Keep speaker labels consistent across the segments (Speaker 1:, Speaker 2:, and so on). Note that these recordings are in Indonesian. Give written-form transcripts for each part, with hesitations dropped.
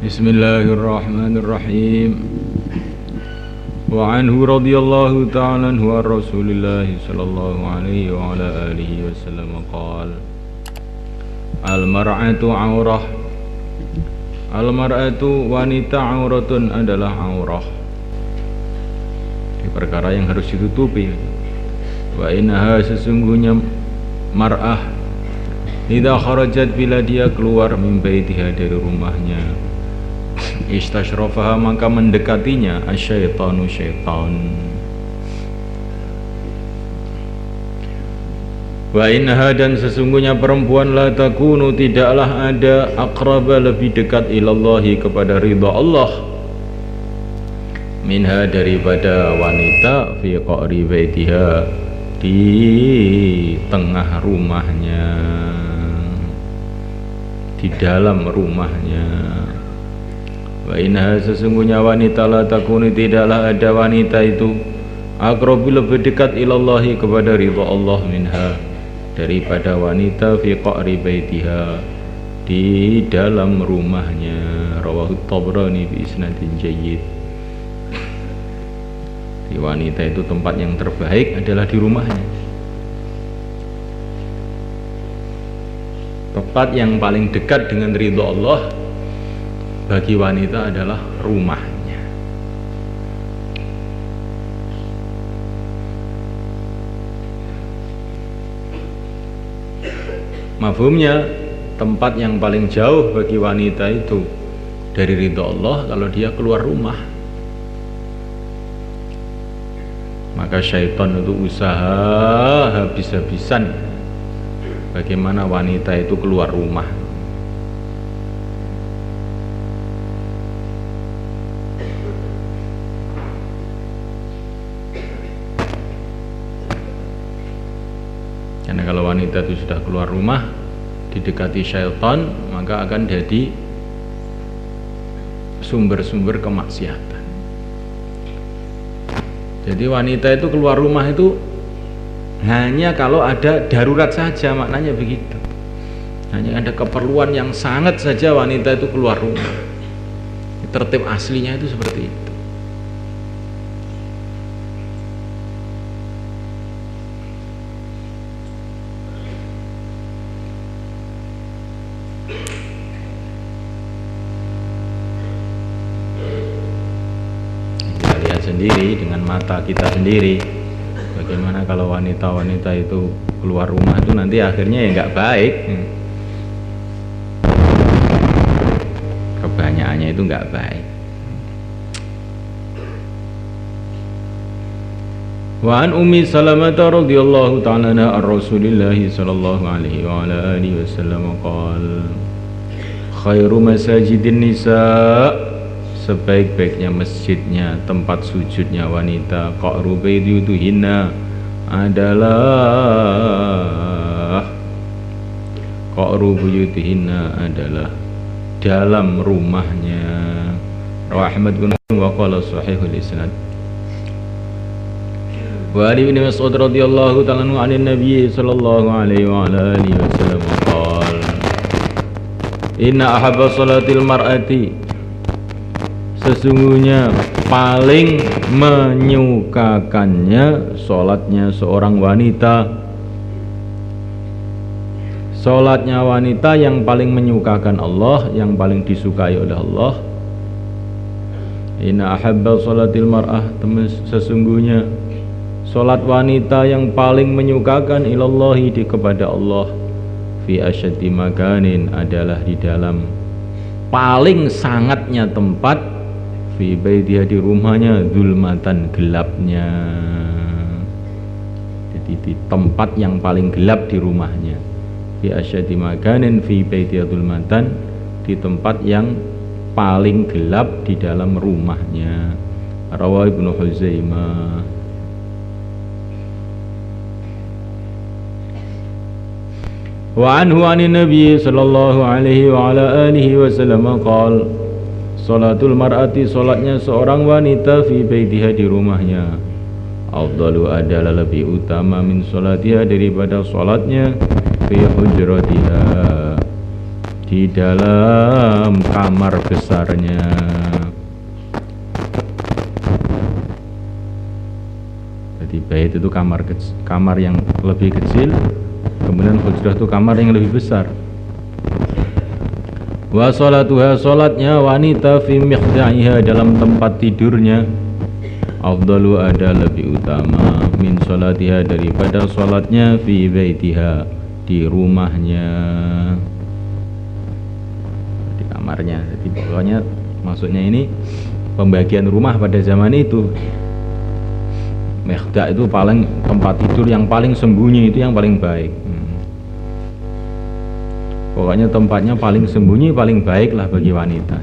Speaker 1: Bismillahirrahmanirrahim. Wa anhu radhiyallahu ta'ala anhu wa Rasulillah sallallahu alaihi wa ala alihi wasallam qala al-mar'atu aurah. Al-mar'atu wanita auratun adalah aurah. Ini perkara yang harus ditutupi. Wa innaha sesungguhnya mar'ah idza kharajat bila dia keluar min baitiha dari rumahnya istashrafaha maka mendekatinya asyaitanu syaitan. Wa innaha dan sesungguhnya perempuan la takunu tidaklah ada aqraba lebih dekat ilallahi kepada ridha Allah minha daripada wanita fi qa'ri baitiha di tengah rumahnya, di dalam rumahnya. Wa innaha sesungguhnya wanita la takunu tidaklah ada wanita itu aqrabu lebih dekat ilallahi kepada ridha Allah minha daripada wanita fi qa'ri baitiha di dalam rumahnya. Rawahu Tabrani bi isnadin jayyid. Di wanita itu tempat yang terbaik adalah di rumahnya. Tempat yang paling dekat dengan ridha Allah bagi wanita adalah rumahnya. Mafhumnya, tempat yang paling jauh bagi wanita itu dari ridha Allah kalau dia keluar rumah. Maka syaitan itu usaha habis-habisan bagaimana wanita itu keluar rumah. Karena kalau wanita itu sudah keluar rumah didekati syaitan, maka akan jadi sumber-sumber kemaksiatan. Jadi wanita itu keluar rumah itu hanya kalau ada darurat saja, maknanya begitu. Hanya ada keperluan yang sangat saja wanita itu keluar rumah. Tertib aslinya itu seperti itu. Sendiri dengan mata kita sendiri bagaimana kalau wanita-wanita itu keluar rumah itu nanti akhirnya ya nggak baik, kebanyakannya itu nggak baik. Wa an Ummi Salamah radhiyallahu ta'ala anha ar-Rasulillah sallallahu alaihi wa ala alihi wasallam qala khairu masajidin nisa, sebaik-baiknya masjidnya, tempat sujudnya wanita, qa'ru baydiyutuhinna adalah qa'ru buyutihinna adalah dalam rumahnya. Rawahu Ahmad bin wa qala sahihul isnad. Wa Ali bin Mas'ud radhiyallahu ta'ala anhu 'anil Nabi sallallahu alaihi wa ala alihi wasallam qala inna ahabba salatil mar'ati, sesungguhnya paling menyukakannya sholatnya seorang wanita, sholatnya wanita yang paling menyukakan Allah, yang paling disukai oleh Allah. Inna ahabba sholatil mar'ah, sesungguhnya sholat wanita yang paling menyukakan ilallahi kepada Allah fi asyaddi makanin adalah di dalam paling sangatnya tempat fi baitiha di rumahnya, zulmatan gelapnya. Jadi di tempat yang paling gelap di rumahnya. Fi asyaddi makanin fi baitiha zulmatan, di tempat yang paling gelap di dalam rumahnya. Rawahu Ibnu Huzaimah. Wa anhu 'anin Nabi sallallahu alaihi wa ala alihi wasallam qala salatul mar'ati, salatnya seorang wanita fi baitiha di rumahnya, afdalu adalah lebih utama min salatiha daripada salatnya fi hujratiha di dalam kamar besarnya. Jadi bait itu kamar yang lebih kecil, kemudian hujrah itu kamar yang lebih besar. Wa sholatuha, sholatnya wanita fi mikhda'iha, dalam tempat tidurnya, afdalu, ada lebih utama, min sholatiha, daripada sholatnya fi baitiha, di rumahnya, di kamarnya. Jadi pokoknya maksudnya ini pembagian rumah pada zaman itu. Mikhda' itu paling tempat tidur yang paling sembunyi, itu yang paling baik. Pokoknya tempatnya paling sembunyi, paling baik lah bagi wanita.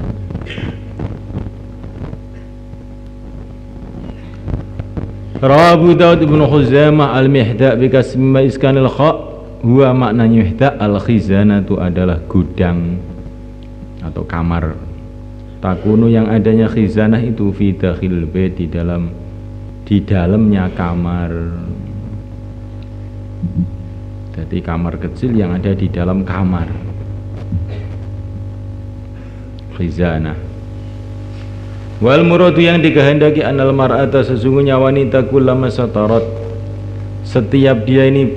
Speaker 1: Rawa Abu Daud Ibnu Khuzaimah al-mihda' bikasmi iskanil kha, huwa maknanya mihda' al-khizanatu adalah gudang atau kamar. Takunu, yang adanya khizanah itu fi dakhil bait, di dalamnya kamar. Jadi kamar kecil yang ada di dalam kamar, khizanah. Wal muradu, yang dikehendaki, anal mar'ata, sesungguhnya wanita, kullama satarat, setiap dia ini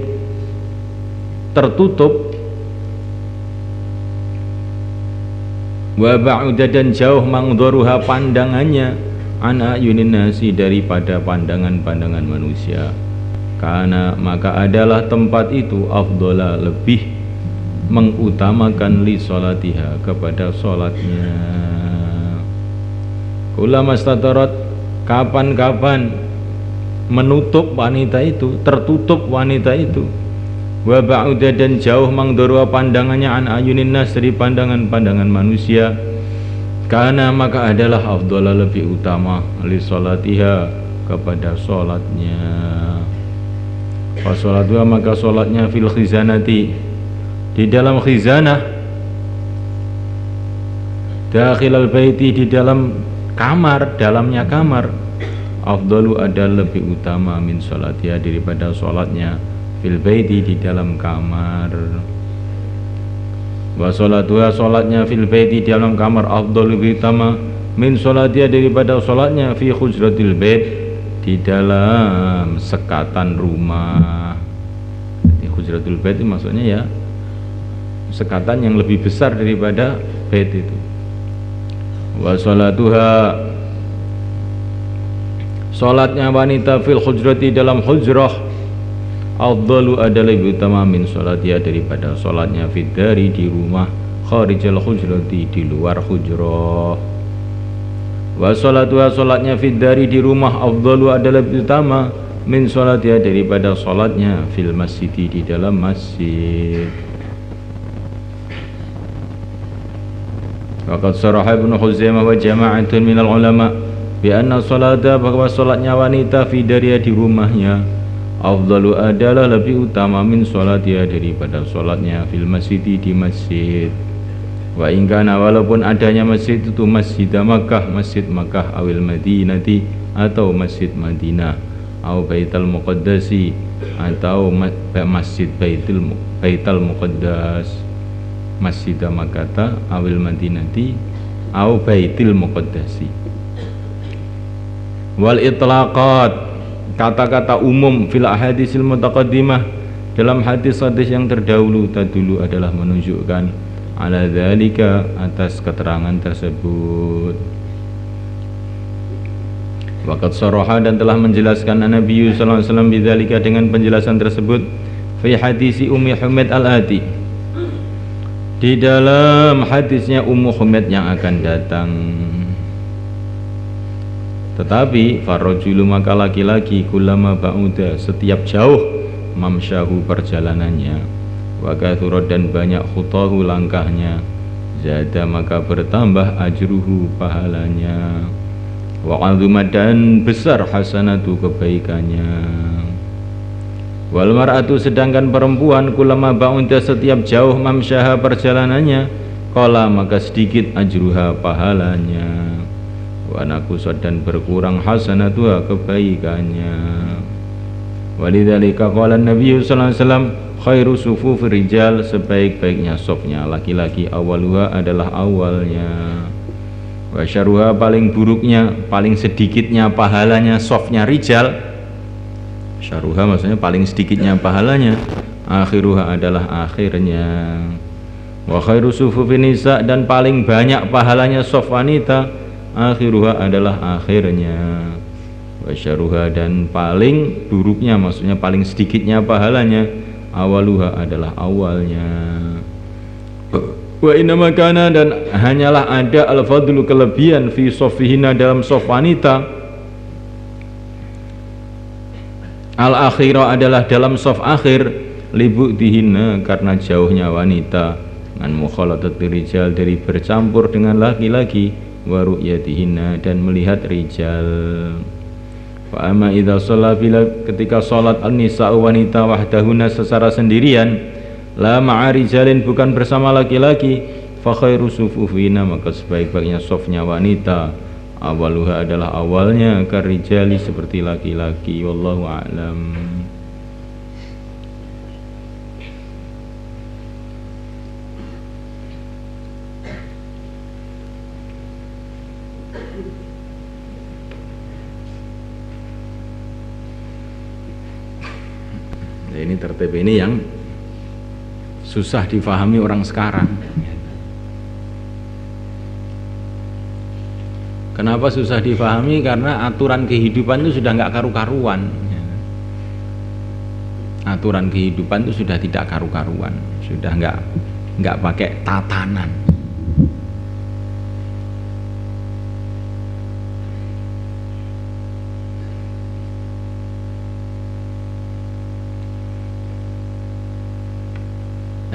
Speaker 1: tertutup, wa ba'uda, dan jauh, mangdharuha, pandangannya, an ayunin nasi, daripada pandangan-pandangan manusia, karena maka adalah tempat itu afdhala, lebih mengutamakan, li sholatiha, kepada sholatnya. Kullama statarat, kapan-kapan menutup wanita itu, tertutup wanita itu, wa ba'uda, dan jauh, mangdharuha, pandangannya, an ayunin nas, dari pandangan-pandangan manusia, karena maka adalah afdhala, lebih utama, li sholatiha, kepada sholatnya. Fasolatuha, maka sholatnya, fil khizanati, di dalam khizanah, dakhilal baiti, di dalam kamar, dalamnya kamar, afdalu, ada lebih utama, min sholatiha, daripada sholatnya, fil baiti, di dalam kamar. Wa sholatuha, sholatnya, fil baiti, di dalam kamar, afdalu, lebih utama, min sholatiha, daripada sholatnya, fi hujratil bait, di dalam sekatan rumah. Jadi hujratul bait itu maksudnya ya sekatan yang lebih besar daripada bait itu. Wa sholatuha, sholatnya wanita, fil hujrati, dalam hujrah, afdalu, ada lebih utama, min sholatiha, daripada sholatnya, fid dari, di rumah, kharijal hujrati, di luar hujrah. Wa sholatuha, sholatnya, fid dari, di rumah, afdalu, adalah lebih utama, min sholatiha, daripada sholatnya, fil masjid, di dalam masjid. Waqad sharaha Ibnu Khuzaimah wa jama'atun minal ulama bi anna sholata, bahwa sholatnya wanita, fi dariha, di rumahnya, afdalu, adalah lebih utama, min sholatiha, daripada sholatnya, fil masjid, di masjid. Wa ingkana, walaupun adanya masjid itu Masjid Makkah, Masjid Makkah, awil Madinati, atau Masjid Madinah, atau Baitul Muqaddasi, atau Masjid Baitul Muqaddas, Masjid Makkah, awil Madinati, atau Baitul Muqaddasi. Wal itlaqat, kata-kata umum, fil ahadisil mutaqaddimah, dalam hadis-hadis yang terdahulu, tadulu, adalah menunjukkan, ala dzalika, atas keterangan tersebut. Waqad sharaha, dan telah menjelaskan Nabi sallallahu alaihi wasallam bidzalika, dengan penjelasan tersebut, fi hadisi Ummi Humaid al-ati, di dalam hadisnya Ummu Humaid yang akan datang. Tetapi farrajulu, maka laki-laki, kullama ba'uda, setiap jauh, mamsyahu, perjalanannya, wa kathurat, dan banyak, khutahu, langkahnya, zada, maka bertambah, ajruhu, pahalanya, wa azumat, dan besar, hasanatu, kebaikannya. Wal mar'atu, sedangkan perempuan, kullama ba'uda, setiap jauh, mamsyaha, perjalanannya, qala, maka sedikit, ajruha, pahalanya, wa nakusat, dan berkurang, hasanatuha, kebaikannya. Walidzalika qala Nabi sallallahu alaihi wasallam, khairu sufufir rijal, sebaik-baiknya sofnya laki-laki, awaluha adalah awalnya, wa syarruha paling buruknya, paling sedikitnya pahalanya sofnya rijal, syarruha maksudnya paling sedikitnya pahalanya, akhiruha adalah akhirnya, wa khairu sufufin nisa, dan paling banyak pahalanya sof wanita, akhiruha adalah akhirnya, wa syarruha dan paling buruknya maksudnya paling sedikitnya pahalanya, awaluha adalah awalnya. Wa innama kana, dan hanyalah ada al-fadlu kelebihan fi sofihina dalam sof wanita, al-akhirah adalah dalam sof akhir, libudihina karena jauhnya wanita, an mukhalatati rijal dari bercampur dengan laki-laki, wa ru'yatihina dan melihat rijal. Fa amma idza shalla ketika salat an-nisa wanita wahdahuna secara sendirian, la ma'a rijalin bukan bersama laki-laki, fa khairu sufufina maka sebaik-baiknya sofnya wanita, awaluha adalah awalnya, karijali seperti laki-laki, wallahu a'lam. Nah, ini tertib ini yang susah difahami orang sekarang. Kenapa susah difahami? Karena aturan kehidupan itu sudah nggak karu-karuan. Aturan kehidupan itu sudah tidak karu-karuan, sudah nggak pakai tatanan.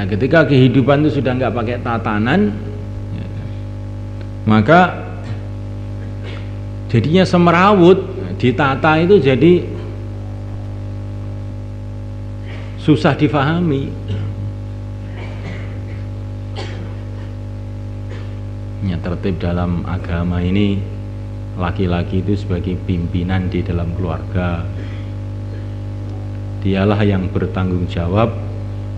Speaker 1: Nah, ketika kehidupan itu sudah nggak pakai tatanan, maka jadinya semerawut, ditata itu jadi susah difahami. Ya, tertib dalam agama ini, laki-laki itu sebagai pimpinan di dalam keluarga, dialah yang bertanggung jawab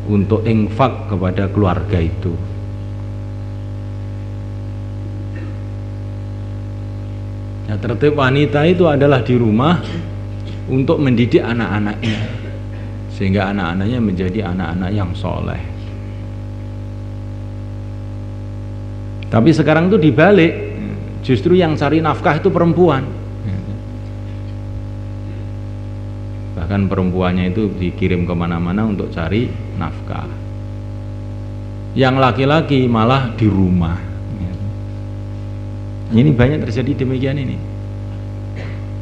Speaker 1: untuk infak kepada keluarga itu. Nah, tertib wanita itu adalah di rumah untuk mendidik anak-anaknya, sehingga anak-anaknya menjadi anak-anak yang soleh. Tapi sekarang itu dibalik, justru yang cari nafkah itu perempuan. Bahkan perempuannya itu dikirim kemana-mana untuk cari nafkah. Yang laki-laki malah di rumah. Ini banyak terjadi demikian ini.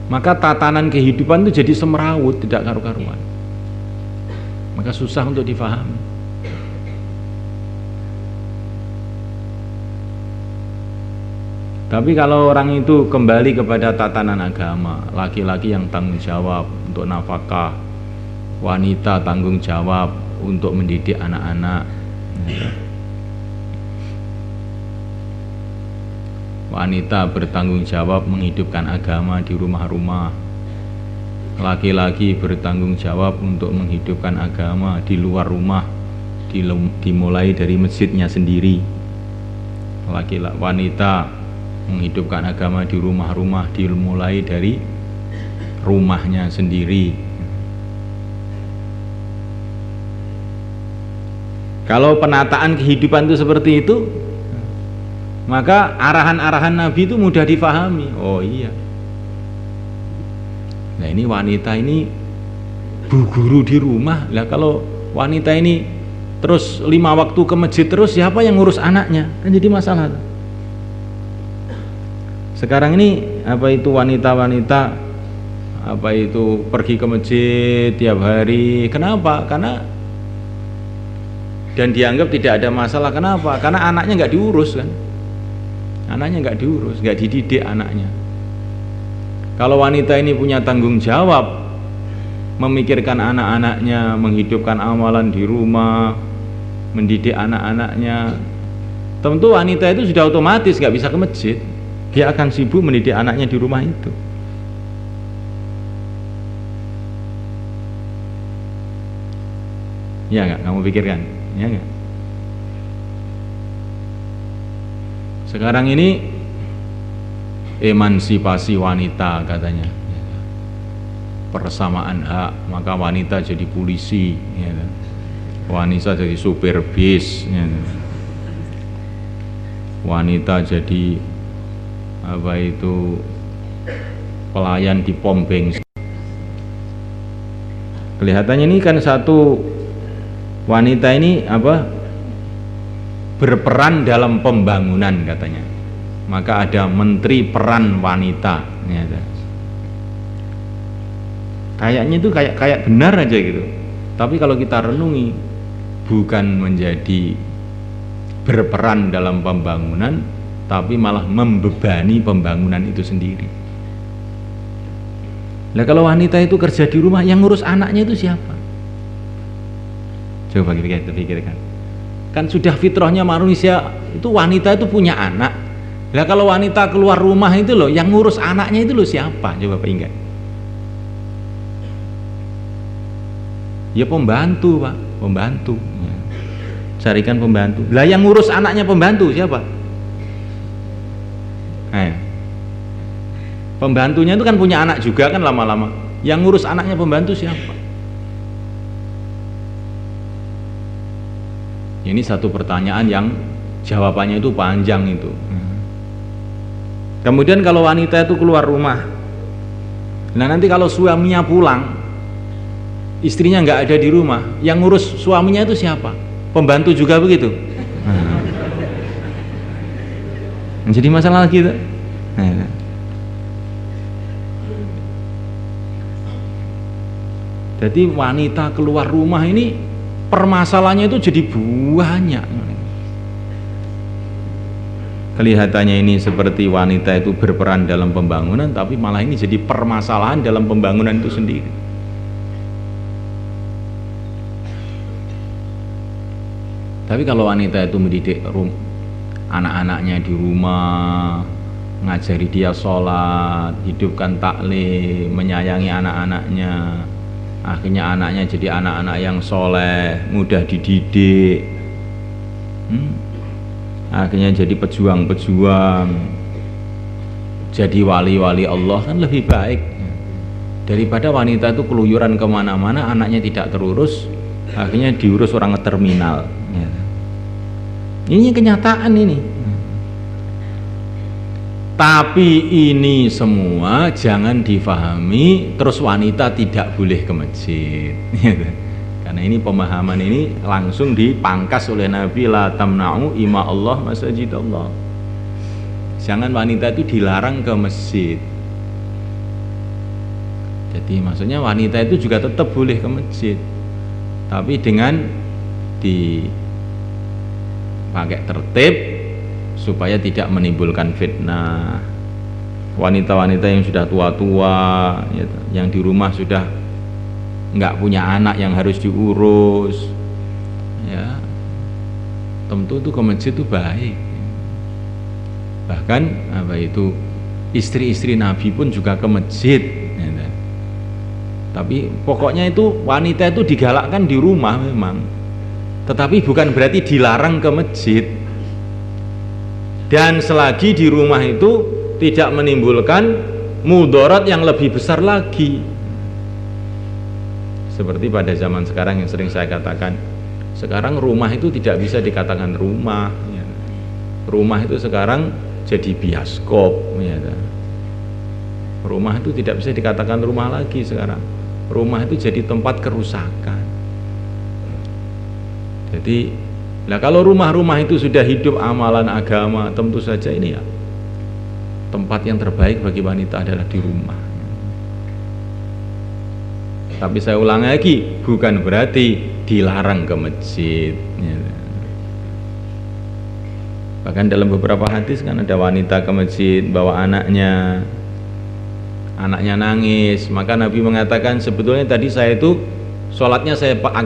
Speaker 1: Maka tatanan kehidupan itu jadi semerawut, tidak karu-karuan. Maka susah untuk difahami. Tapi kalau orang itu kembali kepada tatanan agama, laki-laki yang tanggung jawab untuk nafkah, wanita tanggung jawab untuk mendidik anak-anak, wanita bertanggung jawab menghidupkan agama di rumah-rumah, laki-laki bertanggung jawab untuk menghidupkan agama di luar rumah, dimulai dari masjidnya sendiri. Wanita menghidupkan agama di rumah-rumah, dimulai dari rumahnya sendiri. Kalau penataan kehidupan itu seperti itu, maka arahan-arahan Nabi itu mudah difahami. Oh iya. Nah, ini wanita ini bu guru di rumah. Lah kalau wanita ini terus 5 waktu ke masjid terus, siapa yang ngurus anaknya? Kan jadi masalah. Sekarang ini apa itu wanita-wanita apa itu pergi ke masjid tiap hari. Kenapa? Karena dan dianggap tidak ada masalah. Kenapa? Karena anaknya nggak diurus kan. Anaknya nggak diurus, nggak dididik anaknya. Kalau wanita ini punya tanggung jawab memikirkan anak-anaknya, menghidupkan amalan di rumah, mendidik anak-anaknya, tentu wanita itu sudah otomatis nggak bisa ke masjid. Dia akan sibuk mendidik anaknya di rumah itu. Ya nggak? Kamu pikirkan, ya nggak? Sekarang ini emansipasi wanita katanya, persamaan hak, maka wanita jadi polisi, ya, wanita jadi supir bis, ya, wanita jadi apa itu pelayan di pom bensin. Kelihatannya ini kan satu wanita ini apa berperan dalam pembangunan katanya, maka ada menteri peran wanita, ya, kayaknya itu kayak benar aja gitu. Tapi kalau kita renungi, bukan menjadi berperan dalam pembangunan, tapi malah membebani pembangunan itu sendiri. Nah kalau wanita itu kerja di rumah, yang ngurus anaknya itu siapa? Coba kita pikirkan. Kan sudah fitrahnya manusia itu wanita itu punya anak. Nah kalau wanita keluar rumah itu loh, yang ngurus anaknya itu loh siapa? Coba ingat. Ya pembantu Pak, pembantu. Ya. Carikan pembantu. Lah yang ngurus anaknya pembantu siapa? Pembantunya itu kan punya anak juga kan lama-lama. Yang ngurus anaknya pembantu siapa? Ini satu pertanyaan yang jawabannya itu panjang itu. Kemudian kalau wanita itu keluar rumah, nah nanti kalau suaminya pulang, istrinya nggak ada di rumah, yang ngurus suaminya itu siapa? Pembantu juga begitu. Jadi masalah gitu. Jadi wanita keluar rumah ini permasalahannya itu jadi banyak. Kelihatannya ini seperti wanita itu berperan dalam pembangunan, tapi malah ini jadi permasalahan dalam pembangunan itu sendiri. Tapi kalau wanita itu mendidik anak-anaknya di rumah, ngajari dia sholat, hidupkan taklim, menyayangi anak-anaknya, akhirnya anaknya jadi anak-anak yang soleh, mudah dididik, akhirnya jadi pejuang-pejuang, jadi wali-wali Allah, kan lebih baik daripada wanita itu keluyuran kemana-mana, anaknya tidak terurus, akhirnya diurus orang terminal. Ini kenyataan ini. Tapi ini semua jangan difahami terus wanita tidak boleh ke masjid. Karena ini pemahaman ini langsung dipangkas oleh Nabi, la tamna'u ima Allah masajid Allah. Jangan wanita itu dilarang ke masjid. Jadi maksudnya wanita itu juga tetap boleh ke masjid, tapi dengan pakai tertib supaya tidak menimbulkan fitnah. Wanita-wanita yang sudah tua-tua, ya, yang di rumah sudah nggak punya anak yang harus diurus, ya tentu itu ke masjid itu baik. Bahkan apa itu istri-istri Nabi pun juga ke masjid, ya. Tapi pokoknya itu wanita itu digalakkan di rumah memang, tetapi bukan berarti dilarang ke masjid. Dan selagi di rumah itu tidak menimbulkan mudarat yang lebih besar lagi. Seperti pada zaman sekarang yang sering saya katakan, sekarang rumah itu tidak bisa dikatakan rumah, ya. Rumah itu sekarang jadi bioskop, ya. Rumah itu tidak bisa dikatakan rumah lagi sekarang. Rumah itu jadi tempat kerusakan. Jadi, nah kalau rumah-rumah itu sudah hidup amalan agama, tentu saja ini ya tempat yang terbaik bagi wanita adalah di rumah. Tapi saya ulang lagi, bukan berarti dilarang ke masjid, ya. Bahkan dalam beberapa hadis kan ada wanita ke masjid bawa anaknya nangis, maka Nabi mengatakan sebetulnya tadi saya itu sholatnya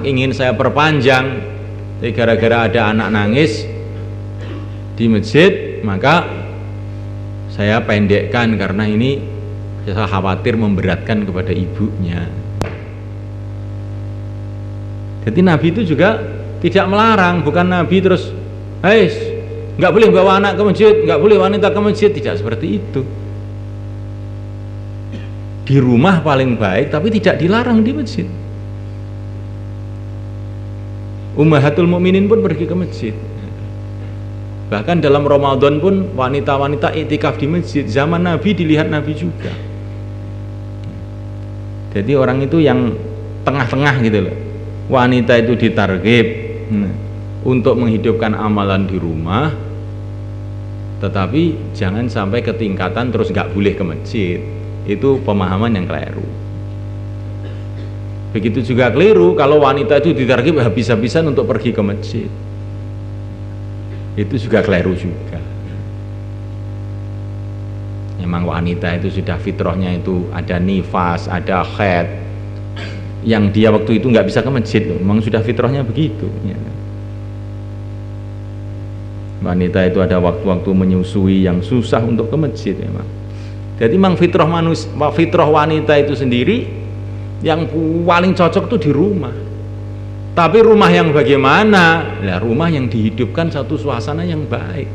Speaker 1: ingin saya perpanjang, tapi gara-gara ada anak nangis di masjid, maka saya pendekkan karena ini saya khawatir memberatkan kepada ibunya. Jadi Nabi itu juga tidak melarang, bukan Nabi terus, "Hei, nggak boleh bawa anak ke masjid, nggak boleh wanita ke masjid," tidak seperti itu. Di rumah paling baik, tapi tidak dilarang di masjid. Ummahatul mukminin pun pergi ke masjid. Bahkan dalam Ramadan pun wanita-wanita iktikaf di masjid. Zaman Nabi dilihat Nabi juga. Jadi orang itu yang tengah-tengah gitu loh. Wanita itu ditargib untuk menghidupkan amalan di rumah, tetapi jangan sampai ketingkatan terus nggak boleh ke masjid. Itu pemahaman yang keliru. Begitu juga keliru kalau wanita itu ditargib habis-habisan untuk pergi ke masjid. Itu juga keliru juga. Memang wanita itu sudah fitrahnya itu ada nifas, ada haid, yang dia waktu itu nggak bisa ke masjid, memang sudah fitrahnya begitu. Wanita itu ada waktu-waktu menyusui yang susah untuk ke masjid memang. Jadi memang fitrah wanita itu sendiri yang paling cocok tuh di rumah. Tapi rumah yang bagaimana? Nah, rumah yang dihidupkan satu suasana yang baik.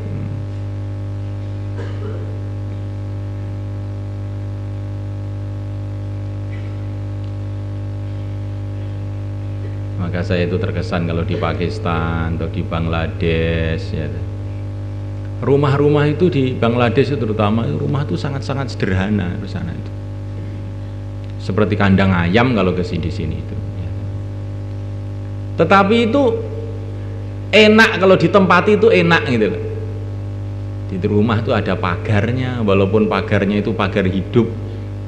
Speaker 1: Maka saya itu terkesan kalau di Pakistan atau di Bangladesh ya. Rumah-rumah itu di Bangladesh itu terutama rumah itu sangat-sangat sederhana di sana itu. Seperti kandang ayam kalau ke sini itu. Ya. Tetapi itu enak kalau ditempati itu enak gitu loh. Di rumah itu ada pagarnya, walaupun pagarnya itu pagar hidup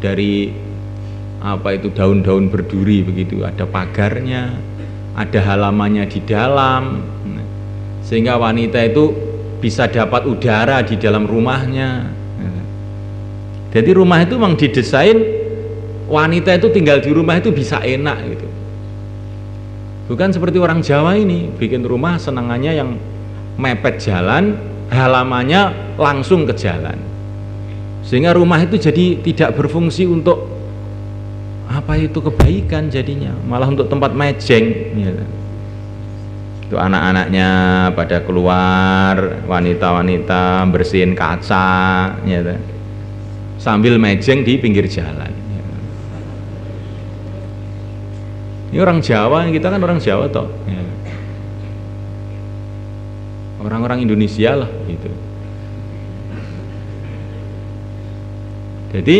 Speaker 1: dari apa itu daun-daun berduri begitu, ada pagarnya, ada halamannya di dalam, sehingga wanita itu bisa dapat udara di dalam rumahnya. Jadi rumah itu memang didesain wanita itu tinggal di rumah itu bisa enak gitu. Bukan seperti orang Jawa ini bikin rumah senangannya yang mepet jalan, halamannya langsung ke jalan, sehingga rumah itu jadi tidak berfungsi untuk apa itu kebaikan, jadinya malah untuk tempat mejeng ya. Itu anak-anaknya pada keluar, wanita-wanita bersihin kaca ya, sambil mejeng di pinggir jalan ya. Ini orang Jawa, kita kan orang Jawa toh ya. Orang-orang Indonesia lah gitu. Jadi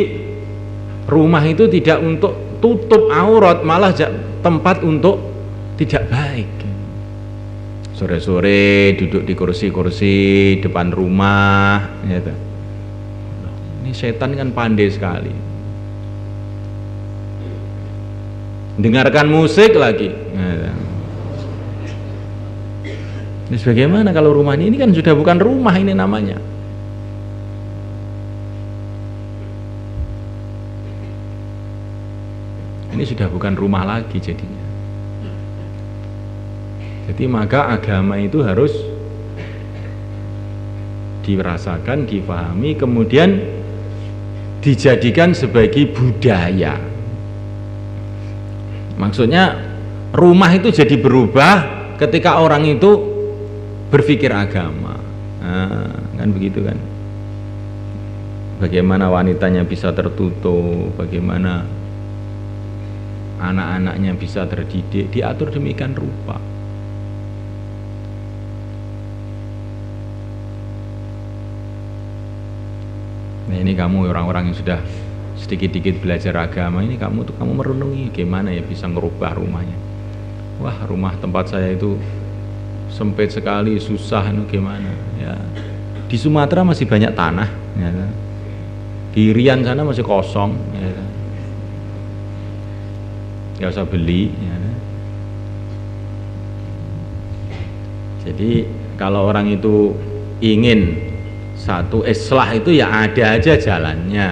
Speaker 1: rumah itu tidak untuk tutup aurat, malah tempat untuk tidak baik. Sore-sore duduk di kursi-kursi depan rumah ya. Ini setan kan pandai sekali. Dengarkan musik lagi ya. Ini bagaimana kalau rumah ini kan sudah bukan rumah ini namanya. Ini sudah bukan rumah lagi jadinya. Jadi maka agama itu harus dirasakan, difahami, kemudian dijadikan sebagai budaya. Maksudnya rumah itu jadi berubah ketika orang itu berpikir agama. Nah, kan begitu kan. Bagaimana wanitanya bisa tertutup, bagaimana anak-anaknya bisa terdidik, diatur demikian rupa. Nah ini kamu orang-orang yang sudah sedikit-sedikit belajar agama ini, kamu merenungi gimana ya bisa ngerubah rumahnya. Wah, rumah tempat saya itu sempit sekali, susah, gimana ya. Di Sumatera masih banyak tanah ya. Kirian sana masih kosong ya. Nggak usah beli ya. Jadi kalau orang itu ingin satu islah itu ya ada aja jalannya.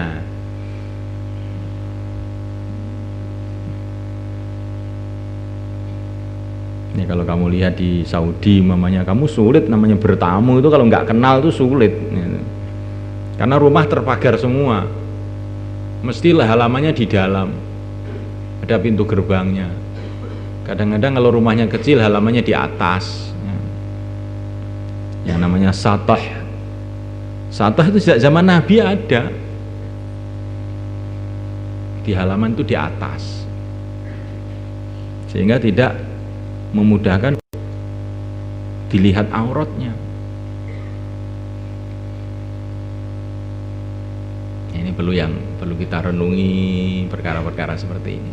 Speaker 1: Ini kalau kamu lihat di Saudi mamanya, kamu sulit namanya bertamu itu kalau nggak kenal itu sulit ya. Karena rumah terpagar semua, mestilah halamannya di dalam, ada pintu gerbangnya. Kadang-kadang kalau rumahnya kecil halamannya di atas, yang namanya satah. Satah itu sejak zaman Nabi ada, di halaman itu di atas, sehingga tidak memudahkan dilihat auratnya. Ini perlu kita renungi perkara-perkara seperti ini.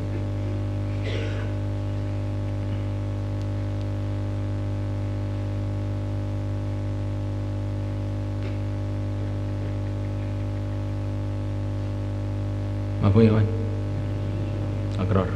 Speaker 1: Apa ya, Wan? Akror.